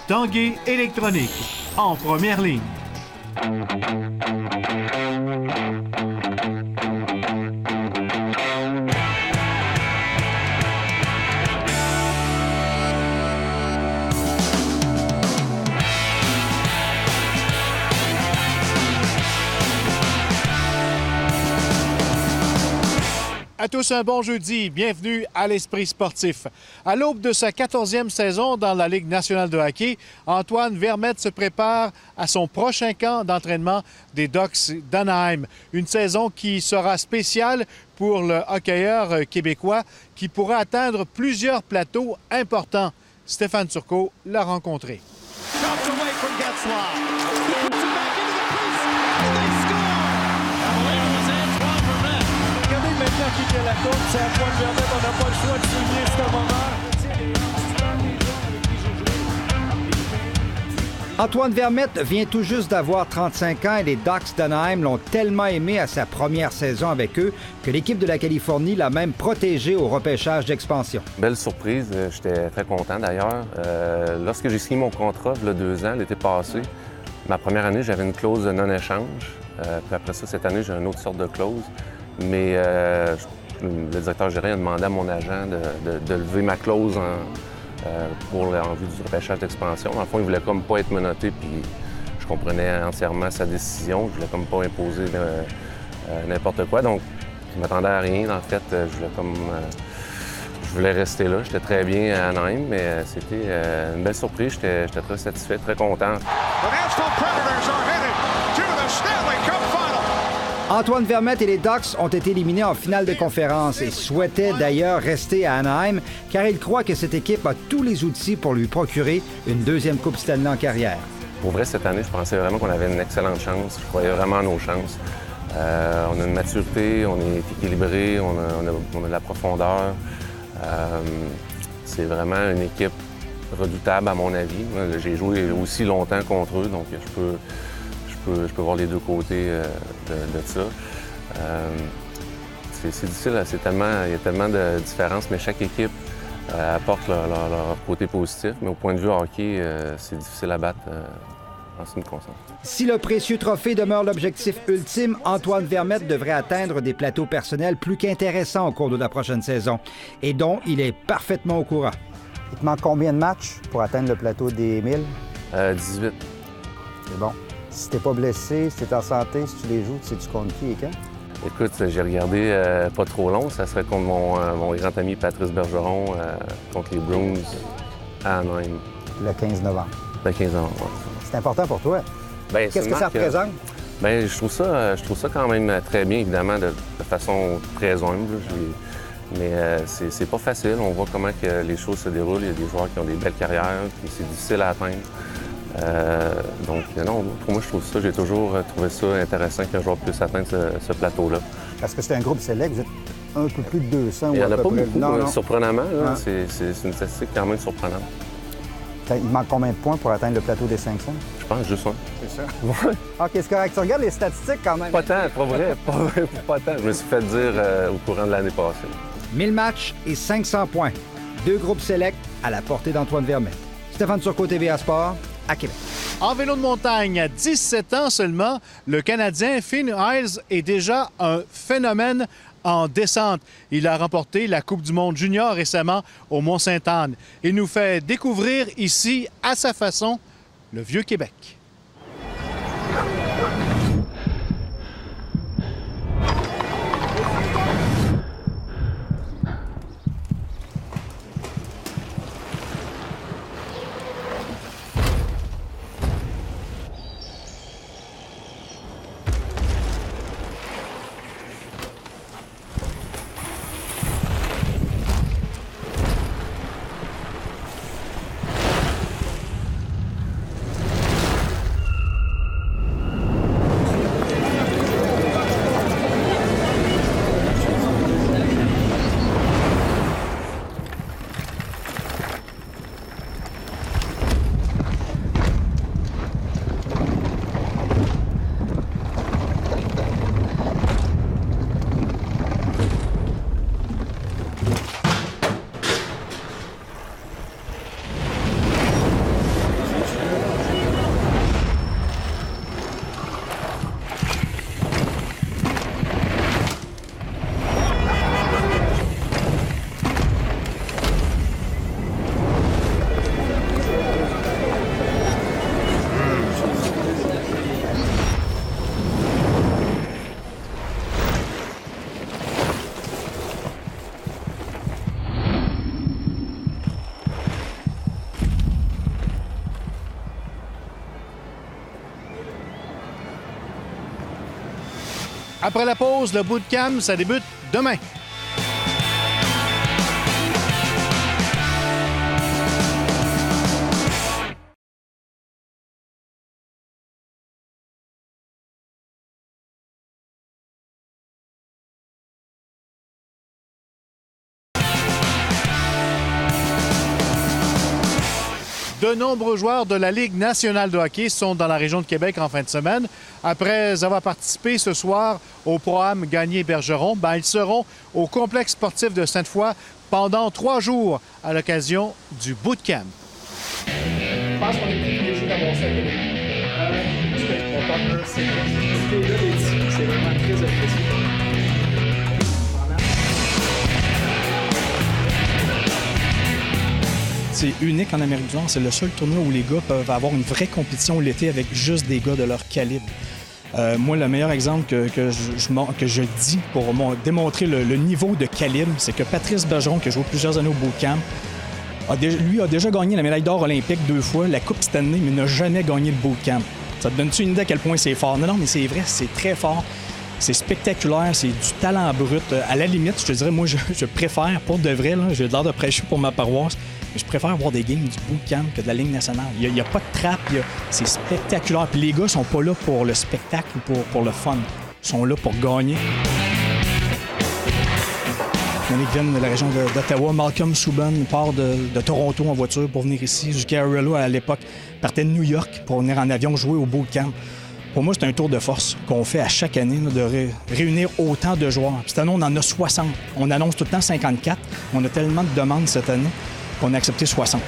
Tanguay Électronique, en première ligne. À tous un bon jeudi, bienvenue à l'Esprit sportif. À l'aube de sa 14e saison dans la Ligue nationale de hockey, Antoine Vermette se prépare à son prochain camp d'entraînement des Ducks d'Anaheim. Une saison qui sera spéciale pour le hockeyeur québécois qui pourra atteindre plusieurs plateaux importants. Stéphane Turcot l'a rencontré. Qui la course, c'est Antoine Vermette, on n'a pas le choix de souligner ce moment. Antoine Vermette vient tout juste d'avoir 35 ans et les Ducks d'Anaheim l'ont tellement aimé à sa première saison avec eux que l'équipe de la Californie l'a même protégé au repêchage d'expansion. Belle surprise, j'étais très content d'ailleurs. Lorsque j'ai signé mon contrat, il y a 2 ans, l'été passé, ma première année, j'avais une clause de non-échange. Puis après ça, cette année, j'ai une autre sorte de clause. Mais le directeur gérant a demandé à mon agent de lever ma clause en vue du repêchage d'expansion. Dans le fond, il voulait comme pas être menotté, puis je comprenais entièrement sa décision. Je voulais comme pas imposer n'importe quoi. Donc, je m'attendais à rien. En fait, je voulais rester là. J'étais très bien à Anaheim, mais c'était une belle surprise. J'étais très satisfait, très content. Antoine Vermette et les Ducks ont été éliminés en finale de conférence et souhaitaient d'ailleurs rester à Anaheim car il croit que cette équipe a tous les outils pour lui procurer une deuxième Coupe Stanley en carrière. Pour vrai, cette année, je pensais vraiment qu'on avait une excellente chance. Je croyais vraiment à nos chances. On a une maturité, on est équilibré, on a de la profondeur. C'est vraiment une équipe redoutable à mon avis. J'ai joué aussi longtemps contre eux, donc je peux voir les deux côtés de ça. C'est difficile, il y a tellement de différences, mais chaque équipe apporte leur côté positif. Mais au point de vue hockey, c'est difficile à battre en ce qui me concerne. Si le précieux trophée demeure l'objectif ultime, Antoine Vermette devrait atteindre des plateaux personnels plus qu'intéressants au cours de la prochaine saison et dont il est parfaitement au courant. Il te manque combien de matchs pour atteindre le plateau des 1000? 18. C'est bon. Si t'es pas blessé, si t'es en santé, si tu les joues, tu sais-tu contre qui et quand? Écoute, j'ai regardé pas trop long. Ça serait contre mon grand ami Patrice Bergeron contre les Bruins à Anaheim. Le 15 novembre. Le 15 novembre, oui. C'est important pour toi. Bien, qu'est-ce que ça représente? Bien, je trouve ça quand même très bien, évidemment, de façon très humble. Mais c'est pas facile. On voit comment que les choses se déroulent. Il y a des joueurs qui ont des belles carrières, puis c'est difficile à atteindre. Donc, non, pour moi, je trouve ça, j'ai toujours trouvé ça intéressant qu'un joueur puisse atteindre ce plateau-là. Parce que c'est un groupe select, vous êtes un peu plus de 200 Il n'y en a à peu pas près. beaucoup, Non. surprenamment. Là, c'est une statistique quand même surprenante. Il manque combien de points pour atteindre le plateau des 500? Je pense juste un. C'est ça. Ouais. OK, c'est correct. Tu regardes les statistiques quand même. Pas tant, pas vrai, pas tant. Je me suis fait dire au courant de l'année passée. 1000 matchs et 500 points. 2 groupes select à la portée d'Antoine Vermette. Stéphane Turcot, TVA Sport, à Québec. En vélo de montagne, à 17 ans seulement, le Canadien Finn Hayes est déjà un phénomène en descente. Il a remporté la Coupe du monde junior récemment au Mont-Sainte-Anne. Il nous fait découvrir ici, à sa façon, le Vieux-Québec. Après la pause, le bootcamp, ça débute demain. De nombreux joueurs de la Ligue nationale de hockey sont dans la région de Québec en fin de semaine. Après avoir participé ce soir au programme Gagné-Bergeron, ils seront au complexe sportif de Sainte-Foy pendant 3 jours à l'occasion du bootcamp. Je pense qu'on est privilégié d'avoir ça à Québec. Parce que mon partner, c'est vraiment très apprécié. C'est unique en Amérique du Nord. C'est le seul tournoi où les gars peuvent avoir une vraie compétition l'été avec juste des gars de leur calibre. Moi, le meilleur exemple que je dis pour démontrer le niveau de calibre, c'est que Patrice Bergeron, qui a joué plusieurs années au bootcamp, lui a déjà gagné la médaille d'or olympique 2 fois, la Coupe Stanley, mais n'a jamais gagné le bootcamp. Ça te donne-tu une idée à quel point c'est fort? Non, mais c'est vrai, c'est très fort. C'est spectaculaire, c'est du talent brut. À la limite, je te dirais, moi, je préfère, pour de vrai, là, j'ai l'air de prêcher pour ma paroisse, mais je préfère voir des games du bootcamp que de la Ligue nationale. Il n'y a pas de trappe, c'est spectaculaire. Puis les gars sont pas là pour le spectacle ou pour le fun. Ils sont là pour gagner. Il y en a qui viennent de la région d'Ottawa. Malcolm Subban part de Toronto en voiture pour venir ici. Zuccarello, à l'époque, partait de New York pour venir en avion jouer au bootcamp. Pour moi, c'est un tour de force qu'on fait à chaque année, là, de réunir autant de joueurs. Puis cette année, on en a 60. On annonce tout le temps 54. On a tellement de demandes cette année qu'on a accepté 60.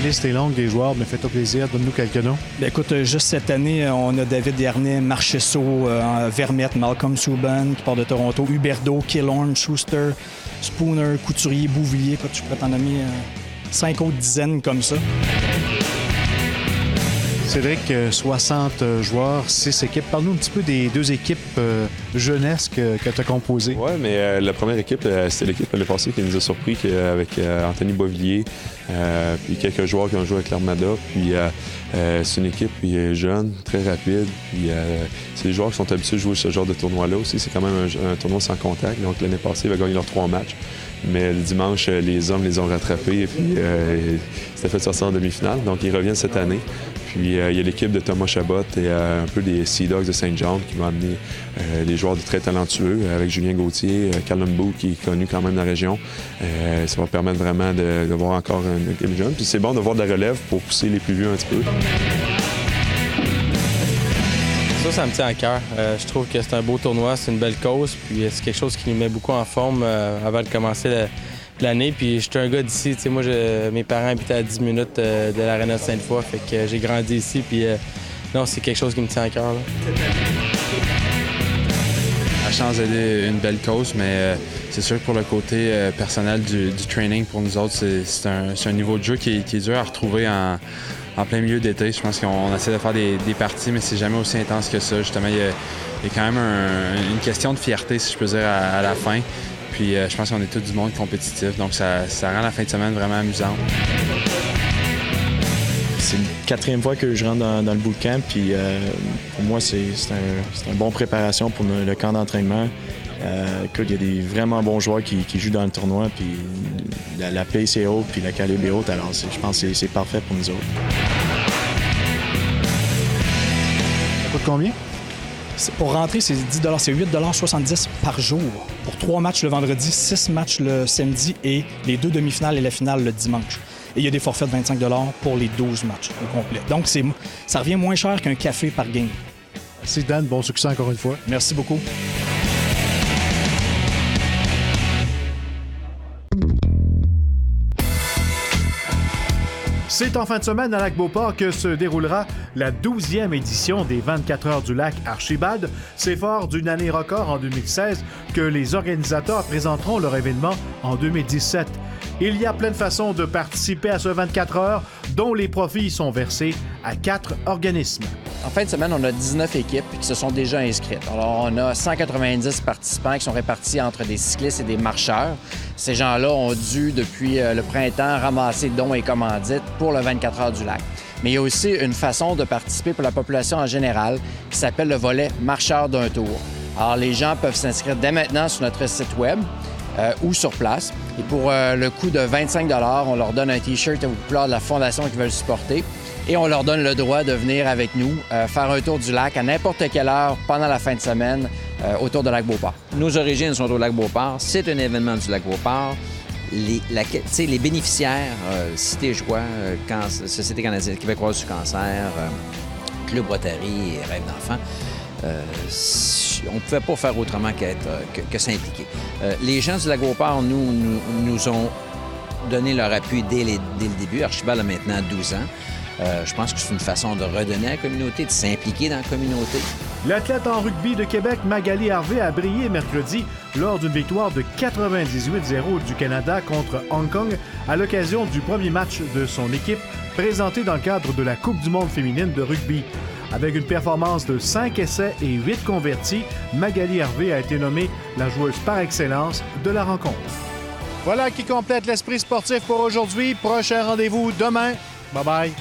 La liste est longue des joueurs, mais fais-toi plaisir, donne-nous quelques noms. Bien, écoute, juste cette année, on a David Dernay, Marchessault, Vermette, Malcolm Subban qui part de Toronto, Huberdeau, Killorn, Schuster, Spooner, Couturier, Bouvillier. Écoute, je pourrais t'en nommer 5 autres dizaines comme ça. Cédric, 60 joueurs, 6 équipes. Parle-nous un petit peu des 2 équipes jeunesse que tu as composées. Oui, mais la première équipe, c'était l'équipe l'année passée qui nous a surpris avec Anthony Bovillier, puis quelques joueurs qui ont joué avec l'Armada. Puis c'est une équipe jeune, très rapide. Puis c'est des joueurs qui sont habitués de jouer ce genre de tournoi-là aussi. C'est quand même un tournoi sans contact. Donc l'année passée, ils avaient gagné leurs 3 matchs. Mais le dimanche, les hommes les ont rattrapés et puis c'était fait sortir en demi-finale. Donc ils reviennent cette année. Puis il y a l'équipe de Thomas Chabot et un peu des Sea Dogs de Saint John qui vont amener des joueurs très talentueux avec Julien Gauthier, Callum Boo qui est connu quand même dans la région. Ça va permettre vraiment de voir encore une équipe jeune. Puis c'est bon de voir de la relève pour pousser les plus vieux un petit peu. Ça me tient à cœur. Je trouve que c'est un beau tournoi, c'est une belle cause, puis c'est quelque chose qui nous met beaucoup en forme avant de commencer l'année. Puis je suis un gars d'ici, moi, mes parents habitaient à 10 minutes de l'aréna de Sainte-Foy, fait que j'ai grandi ici, puis non, c'est quelque chose qui me tient à cœur. La chance d'aider une belle cause, mais c'est sûr que pour le côté personnel du training, pour nous autres, c'est un niveau de jeu qui est dur à retrouver en plein milieu d'été. Je pense qu'on essaie de faire des parties, mais c'est jamais aussi intense que ça. Justement, il y a quand même une question de fierté, si je peux dire, à la fin. Puis je pense qu'on est tous du monde compétitif, donc ça rend la fin de semaine vraiment amusante. C'est la 4e fois que je rentre dans le bootcamp, puis pour moi, c'est une bonne préparation pour le camp d'entraînement. Il y a des vraiment bons joueurs qui jouent dans le tournoi, puis la pace est haute, puis la calibre est haute, alors je pense que c'est parfait pour nous autres. Ça coûte combien? Pour rentrer, c'est 10 $, c'est 8,70 $ par jour. Pour 3 matchs le vendredi, 6 matchs le samedi et les 2 demi-finales et la finale le dimanche. Et il y a des forfaits de 25 $ pour les 12 matchs au complet. Donc, ça revient moins cher qu'un café par game. Merci Dan, bon succès encore une fois. Merci beaucoup. C'est en fin de semaine à Lac-Beauport que se déroulera la 12e édition des 24 heures du lac Archibald. C'est fort d'une année record en 2016 que les organisateurs présenteront leur événement en 2017. Il y a plein de façons de participer à ce 24 heures, dont les profits sont versés à 4 organismes. En fin de semaine, on a 19 équipes qui se sont déjà inscrites. Alors, on a 190 participants qui sont répartis entre des cyclistes et des marcheurs. Ces gens-là ont dû, depuis le printemps, ramasser dons et commandites pour le 24 heures du lac. Mais il y a aussi une façon de participer pour la population en général qui s'appelle le volet marcheur d'un tour. Alors, les gens peuvent s'inscrire dès maintenant sur notre site web ou sur place. Et pour le coût de 25 $, on leur donne un T-shirt aux couleurs de la fondation qu'ils veulent supporter. Et on leur donne le droit de venir avec nous faire un tour du lac à n'importe quelle heure pendant la fin de semaine autour de lac Beauport. Nos origines sont au lac Beauport. C'est un événement du lac Beauport. Les bénéficiaires, Cité Joie, Société canadienne québécoise du cancer, Club Rotary et Rêve d'enfants, on ne pouvait pas faire autrement que s'impliquer. Les gens du lac Beauport nous ont donné leur appui dès le début. Archibald a maintenant 12 ans. Je pense que c'est une façon de redonner à la communauté, de s'impliquer dans la communauté. L'athlète en rugby de Québec, Magali Harvey, a brillé mercredi lors d'une victoire de 98-0 du Canada contre Hong Kong à l'occasion du premier match de son équipe présenté dans le cadre de la Coupe du monde féminine de rugby. Avec une performance de 5 essais et 8 convertis, Magali Harvey a été nommée la joueuse par excellence de la rencontre. Voilà qui complète l'Esprit sportif pour aujourd'hui. Prochain rendez-vous demain. Bye-bye.